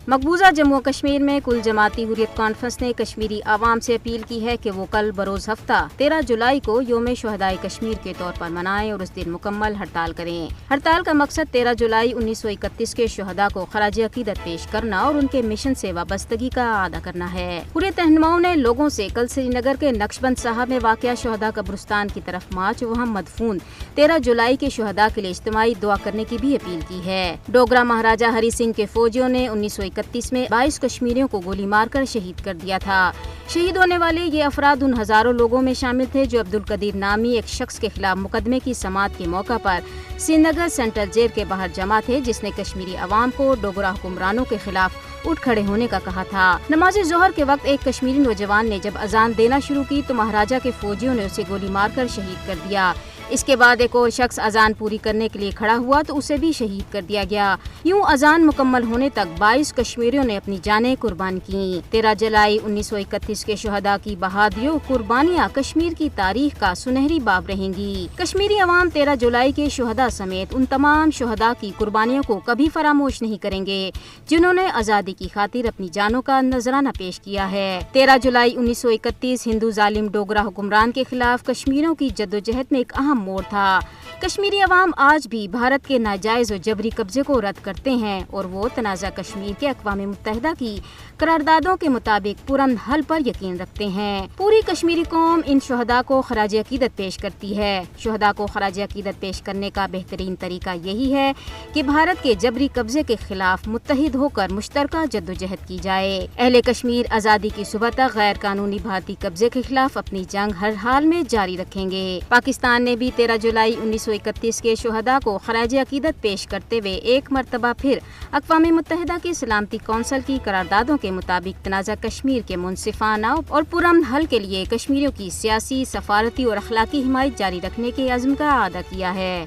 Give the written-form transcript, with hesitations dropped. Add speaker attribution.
Speaker 1: مقبوضہ جموں و کشمیر میں کل جماعتی حریت کانفرنس نے کشمیری عوام سے اپیل کی ہے کہ وہ کل بروز ہفتہ 13 جولائی کو یوم شہدائے کشمیر کے طور پر منائیں اور اس دن مکمل ہڑتال کریں۔ ہڑتال کا مقصد 13 جولائی 1931 کے شہداء کو خراج عقیدت پیش کرنا اور ان کے مشن سے وابستگی کا اعادہ کرنا ہے۔ حریت رہنماؤں نے لوگوں سے کل سری نگر کے نقشبند صاحب میں واقع شہداء قبرستان کی طرف مارچ، وہاں مدفون 13 جولائی کے شہداء کے لیے اجتماعی دعا کرنے کی بھی اپیل کی ہے۔ ڈوگرہ مہاراجہ ہری سنگھ کے فوجیوں نے 1931 میں 22 کشمیریوں کو گولی مار کر شہید کر دیا تھا۔ شہید ہونے والے یہ افراد ان ہزاروں لوگوں میں شامل تھے جو عبدالقدیر نامی ایک شخص کے خلاف مقدمے کی سماعت کے موقع پر سری نگر سینٹرل جیل کے باہر جمع تھے، جس نے کشمیری عوام کو ڈوگرہ حکمرانوں کے خلاف اٹھ کھڑے ہونے کا کہا تھا۔ نماز ظہر کے وقت ایک کشمیری نوجوان نے جب اذان دینا شروع کی تو مہاراجہ کے فوجیوں نے اسے گولی مار کر شہید کر دیا۔ اس کے بعد ایک اور شخص اذان پوری کرنے کے لیے کھڑا ہوا تو اسے بھی شہید کر دیا گیا۔ یوں اذان مکمل ہونے تک 22 کشمیریوں نے اپنی جانیں قربان کیں۔ 13 جولائی 1931 کے شہداء کی بہادری و قربانیاں کشمیر کی تاریخ کا سنہری باب رہیں گی۔ کشمیری عوام 13 جولائی کے شہداء سمیت ان تمام شہداء کی قربانیوں کو کبھی فراموش نہیں کریں گے جنہوں نے آزادی کی خاطر اپنی جانوں کا نذرانہ پیش کیا ہے۔ 13 جولائی 1931 ہندو ظالم ڈوگرہ حکمران کے خلاف کشمیریوں کی جدوجہد میں ایک اہم موڑ تھا۔ کشمیری عوام آج بھی بھارت کے ناجائز و جبری قبضے کو رد کرتے ہیں اور وہ تنازع کشمیر کے اقوام متحدہ کی قراردادوں کے مطابق پرامن حل پر یقین رکھتے ہیں۔ پوری کشمیری قوم ان شہداء کو خراج عقیدت پیش کرتی ہے۔ شہداء کو خراج عقیدت پیش کرنے کا بہترین طریقہ یہی ہے کہ بھارت کے جبری قبضے کے خلاف متحد ہو کر مشترکہ جدوجہد کی جائے۔ اہل کشمیر آزادی کی صبح تک غیر قانونی بھارتی قبضے کے خلاف اپنی جنگ ہر حال میں جاری رکھیں گے۔ پاکستان نے بھی 13 جولائی 1931 کے شہداء کو خراج عقیدت پیش کرتے ہوئے ایک مرتبہ پھر اقوام متحدہ کی سلامتی کونسل کی قراردادوں کے مطابق تنازع کشمیر کے منصفانہ اور پرامن حل کے لیے کشمیریوں کی سیاسی، سفارتی اور اخلاقی حمایت جاری رکھنے کے عزم کا اعادہ کیا ہے۔